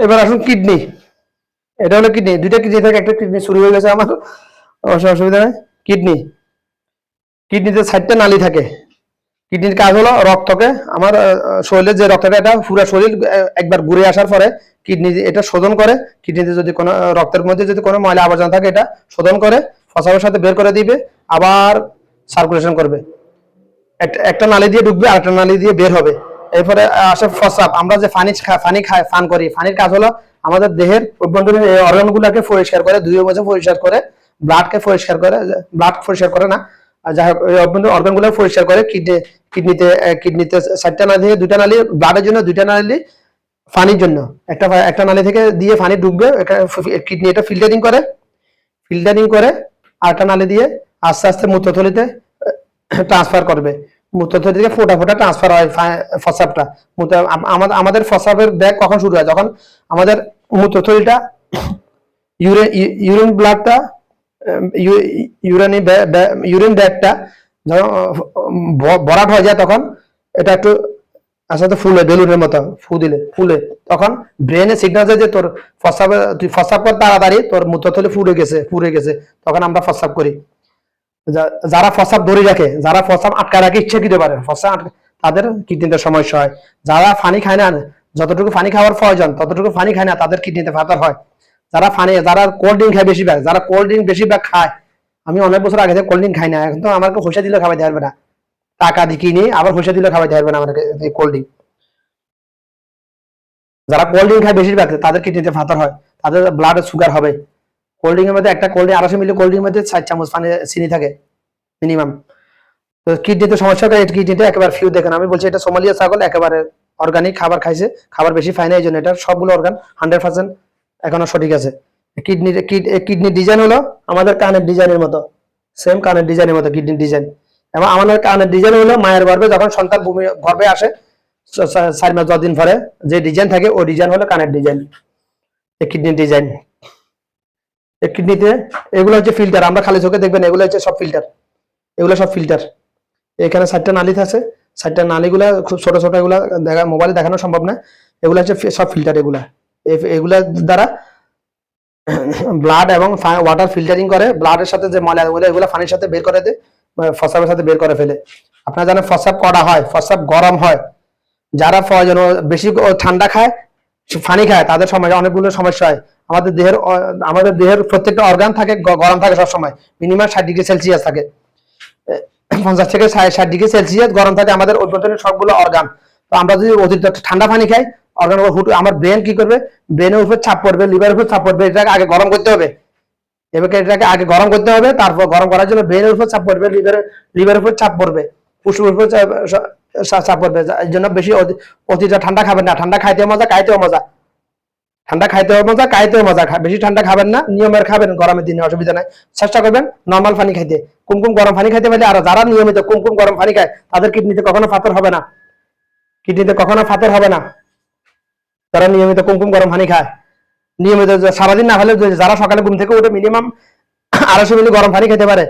এবার আসুন কিডনি। এটা হলো কিডনি, দুইটা কিডনি থেকে একটা কিডনি শুরু হয়ে গেছে আমার, অসুবিধা নেই। কিডনি, কিডনিতে 4টা নালী থাকে। কিডনির কাজ হলো রক্তকে, আমার শরীরের যে রক্তটা, এটা পুরো শরীর একবার ঘুরে আসার পরে কিডনি এটা শোধন করে। কিডনিতে যদি কোনো রক্তের মধ্যে যদি কোনো ময়লা আবর্জনা থাকে, এটা শোধন করে ফসাফের সাথে বের করে দিবে, আবার সার্কুলেশন করবে। একটা নালী দিয়ে ঢুকবে, আরেকটা নালী দিয়ে বের হবে। এরপরে আসে ফসাফ। আমরা যে পানি খাই, পান করি, পানির কাজ হলো আমাদের দেহের অভ্যন্তরীণ অর্গানগুলোকে পরিষ্কার করে, দুই মাঝে পরিষ্কার করে, ব্লাডকে পরিষ্কার করে, ব্লাড পরিষ্কার করে না, যাই হোক অভ্যন্তরীণ অর্গানগুলো পরিষ্কার করে। কিডনিতে কিডনিতে 4টা নালী থেকে 2টা নালী ব্লাডের জন্য, 2টা নালী পানির জন্য। একটা নালী থেকে দিয়ে পানি ঢুকবে, কিডনি এটা ফিল্টারিং করে আরেকটা নালী দিয়ে আস্তে আস্তে মূত্রথলিতে ট্রান্সফার করবে। মূত্রথলি থেকে ফোটা ফোটা ট্রান্সফার হয় ফসাফটা। আমাদের ফসাফের ব্যাগ কখন শুরু হয়? যখন আমাদের মূত্রথলিটা ইউরিন ব্লাডটা ইউরিন ব্যাগটা যখন ভরাট হয়ে যায়, তখন এটা একটু আস্তে ফুলে, বেলুনের মতো ফুলে তখন ব্রেনে সিগন্যাল যায় যে তোর তুই ফসাব কর তাড়াতাড়ি, তোর মূত্রথলি পুড়ে গেছে। তখন আমরা ফসাব করি। যারা ফসাব ধরে রাখে, যারা ফসাব আটকা রাখে ইচ্ছাকৃত পারে, তাদের কিডনিতে সমস্যা হয়। যারা পানি খায় না, যতটুকু পানি খাওয়ার প্রয়োজন ততটুকু পানি খায় না, তাদের কিডনিতে ফাটার হয়। যারা কোল্ড ড্রিঙ্ক খায় বেশিরভাগ খায়, আমি অনেক বছর আগে থেকে কোল্ড ড্রিঙ্ক খাই না, এখন তো আমাকে পয়সা দিলে খাওয়াইতে পারবে না, টাকা দিয়ে কিনে আবার পয়সা দিলে খাওয়াইতে পারবে না আমাকে কোল্ড ড্রিঙ্ক। যারা কোল্ড ড্রিঙ্ক খায় বেশিরভাগ, তাদের কিডনিতে ফাটার হয়, তাদের ব্লাডে সুগার হবে। কোল্ড ড্রিঙ্কের মধ্যে, একটা কোল্ড ড্রিঙ্ক 250 মিলি কোল্ড ড্রিঙ্কের মধ্যে 4 চামচ পানি চিনি থাকে মিনিমাম। তো কিডনিতে সমস্যাটা, কিডনিতে একেবারে ফিউ দেখেন। আমি বলছি এটা সোমালিয়া ছাগল, একেবারে অর্গানিক খাবার খাইছে, খাবার বেশি খায় না, এই জন্য এটা সবগুলো অর্গান 100% এখনো সঠিক আছে। কিডনির ডিজাইন হলো আমাদের কানের ডিজাইনের মতো, সেম কানের ডিজাইনের মতো কিডনির ডিজাইন। এবং আমাদের কানের ডিজাইন হলো মায়ের গর্ভে যখন সন্তান গর্ভে আসে 4 মাস 10 দিন পরে যে ডিজাইন থাকে, ওই ডিজাইন হলো কানের ডিজাইন, এই কিডনির ডিজাইন। এই কিডনিতে এগুলো হচ্ছে ফিল্টার, আমরা খালি চোখে দেখবেন, এগুলো হচ্ছে সব ফিল্টার, এগুলো সব ফিল্টার। এখানে 4টা নালী আছে, 4টা নালীগুলা খুব ছোট ছোট, এগুলা মোবাইলে দেখানো সম্ভব না। এগুলা হচ্ছে সব ফিল্টার। এগুলা দ্বারা ব্লাড এবং ওয়াটার ফিল্টারিং করে, ব্লাডের সাথে যে ময়লা এগুলো পানির সাথে বের করে দেয়, ফসাফের সাথে বের করে ফেলে। আপনারা জানেন ফসাফ কড়া হয়, ফসাফ গরম হয়। যারা বেশি ঠান্ডা খায়, পানি খায়, তাদের সমস্যা, অনেকগুলো সমস্যা হয়। আমাদের দেহের প্রত্যেকটা অর্গান থাকে গরম থাকে সবসময়, মিনিমাম 60 ডিগ্রি সেলসিয়াস থাকে, 50 থেকে 60 ডিগ্রি সেলসিয়াস গরম থাকে আমাদের অভ্যন্তরীণ সবগুলো অর্গান। তো আমরা যদি অতিরিক্ত ঠান্ডা পানি খাই, অর্গান আমার ব্রেন কি করবে? ব্রেনের উপর চাপ পড়বে, লিভারের উপর চাপ পড়বে, এটাকে আগে গরম করতে হবে। এটাকে আগে গরম করতে হবে, তারপর গরম করার জন্য ব্রেনের উপর চাপ পড়বে, লিভারের উপর চাপ পড়বে, ফুসফুসের উপর চাপ পড়বে। এই জন্য বেশি অতিরিক্ত ঠান্ডা খাবেন না। ঠান্ডা খাইতেও মজা, খাইতেও মজা, ঠান্ডা খাইতেও মজা, খাইতেও মজা। বেশি ঠান্ডা খাবেন না, নিয়মের খাবেন, গরমের দিনে অসুবিধা নাই। চেষ্টা করবেন নর্মাল পানি খাইতে, কুমকুম গরম পানি খাইতে পারলে। আর যারা নিয়মিত কুমকুম গরম পানি খায়, তাদের কিডনিতে কখনো ফাটর হবে না, কিডনিতে কখনো ফাটর হবে না। যারা নিয়মিত কুমকুম গরম পানি খায়, নিয়মিত সারাদিন না হলে, যারা সকালে ঘুম থেকে উঠে মিনিমাম 250 মিলি গরম পানি খেতে পারে।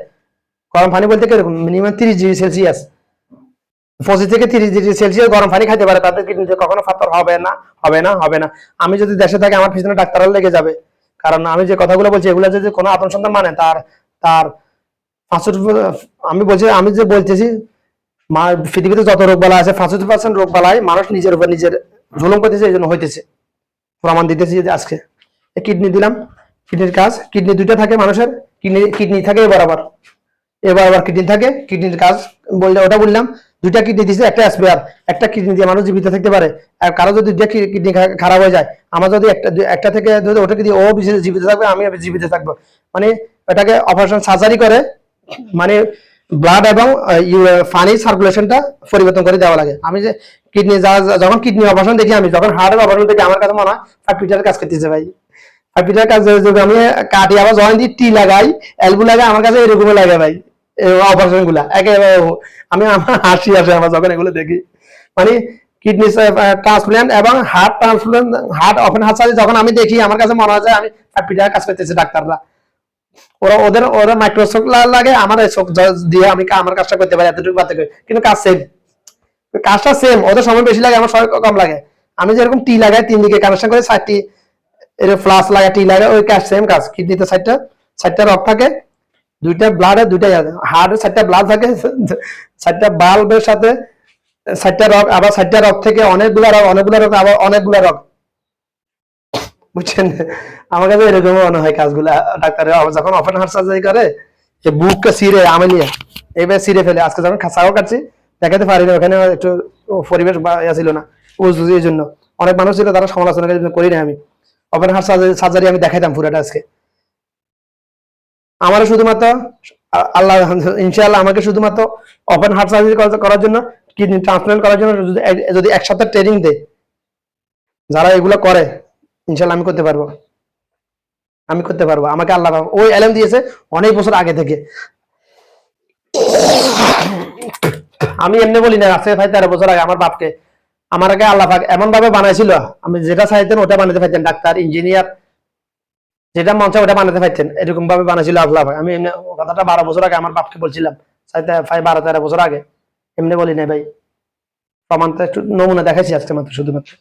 গরম পানি বলতে কিরকম? মিনিমাম 30 ডিগ্রি সেলসিয়াস, 25 থেকে 30 ডিগ্রি সেলসিয়াস গরম পানি খাইতে পারে, তাদের কিডনিতে কখনো ফাটর হবে না, হবে না, হবে না। আমি যদি দেশে থাকি, আমার পিছনে ডাক্তাররা লেগে যাবে, কারণ আমি যে কথাগুলো বলছি, এগুলো যদি কোনো আত্মসন্ধান মানে তার আমি যে বলতেছি, পৃথিবীতে যত রোগ বালা আছে, 65% রোগ বালাই মানুষ নিজের উপর নিজের জুলুম করতেছে, এই জন্য হইতেছে। প্রমাণ দিতেছি যে আজকে কিডনি দিলাম। কিডনির কাজ, কিডনি 2টা থাকে মানুষের, কিডনি থাকে এবার কিডনি থাকে। কিডনির কাজ ওটা বললাম, 2টা কিডনি দিছে, একটা স্পেয়ার। একটা কিডনি দিয়ে মানুষ জীবিত থাকতে পারে। আর কারো যদি 2টা কিডনি খারাপ হয়ে যায়, আমার যদি একটা থেকে ওটাকে দিয়ে ও জীবিত থাকবে, আমি জীবিত থাকবো। মানে এটাকে অপারেশন সার্জারি করে, মানে ব্লাড এবং পানি সার্কুলেশনটা পরিবর্তন করে দেওয়া লাগে। আমি যে কিডনি যখন কিডনি অপারেশন দেখি, আমি যখন হার্টের অপারেশন দেখি, আমার কাছে মনে হয় কম্পিউটারের কাজ করতেছে ভাই। কম্পিউটারের কাজ আমি কাটি, আবার জয়েন দিয়ে টি লাগাই, এলবো লাগাই, আমার কাছে এরকম লাগে ভাই অপারেশন গুলা। একেবারে আমার হাসি আসে আমার যখন এগুলো দেখি। মানে কিডনি ট্রান্সপ্লান্ট এবং heart transplant, heart open heart surgery যখন আমি দেখি, আমার কাছে মনে হয় যে আমি কম্পিউটারের কাজ করতেছি ডাক্তাররা। ওরা মাইক্রোস্কোপ লাগে, আমার চোখ দিয়ে আমি আমার কাজটা করতে পারি এতটুকু পার্থক্য, কিন্তু কাজটা সেম। ওদের সময় বেশি লাগে, আমার সময় কম লাগে। আমি যেরকম টি লাগাই, 3 দিকে কানেকশন করে, 4টি এর ফ্লাশ লাগা টি লাগা ওই কাজ সেম কাজ। কিডনিতে চারটা রক থাকে, দুইটা ব্লাডে দুইটা হার্টের চারটা ব্লাড থাকে, চারটা বাল্বের সাথে চারটা রক, আবার চারটা রক থেকে অনেকগুলা রক আবার অনেকগুলা রক, বুঝছেন? আমার কাছে এরকম মনে হয় কাজগুলা ডাক্তারের যখন ওপেন হার্ট সার্জারি করে, যে বুকটা সিরে আমেলিয়া এবার সিরে ফেলে। আজকে যখন খাসাও কাটছি দেখাতে পারি না, ওখানে একটু পরিবেশ ছিল না এই জন্য অনেক মানুষ ছিল, তারা সমালোচনা করি না। আমি ওপেন হার্ট সার্জারি আমি দেখাইতাম পুরোটা আজকে। আমারও শুধুমাত্র আল্লাহ ইনশাআল্লাহ আমাকে শুধুমাত্র ওপেন হার্ট সার্জারি করার জন্য, কিডনি ট্রান্সপ্লান্ট করার জন্য যদি এক সপ্তাহ ট্রেনিং দেয় যারা এগুলো করে, ইনশাআল্লাহ আমি করতে পারবো। আমাকে আল্লাহ ওই এলএম দিয়েছে অনেক বছর আগে থেকে। আমি এমনি বলি না, আজকে ভাই 13 বছর আগে আমার বাপকে আমার আগে আল্লাহ পাক এমন ভাবে বানাইছিল, আমি যেটা চাইতেন ওটা বানাতে পারতেন, ডাক্তার ইঞ্জিনিয়ার যেটা মন চায় ওটা বানাতে পারতেন, এরকম ভাবে বানাইছিল আল্লাহ পাক। আমি এমনি কথাটা 12 বছর আগে আমার বাপকে বলছিলাম, 12-13 বছর আগে, এমনি বলি না ভাই। প্রমাণটা একটু নমুনা দেখাইছি আজকে মাত্র শুধুমাত্র।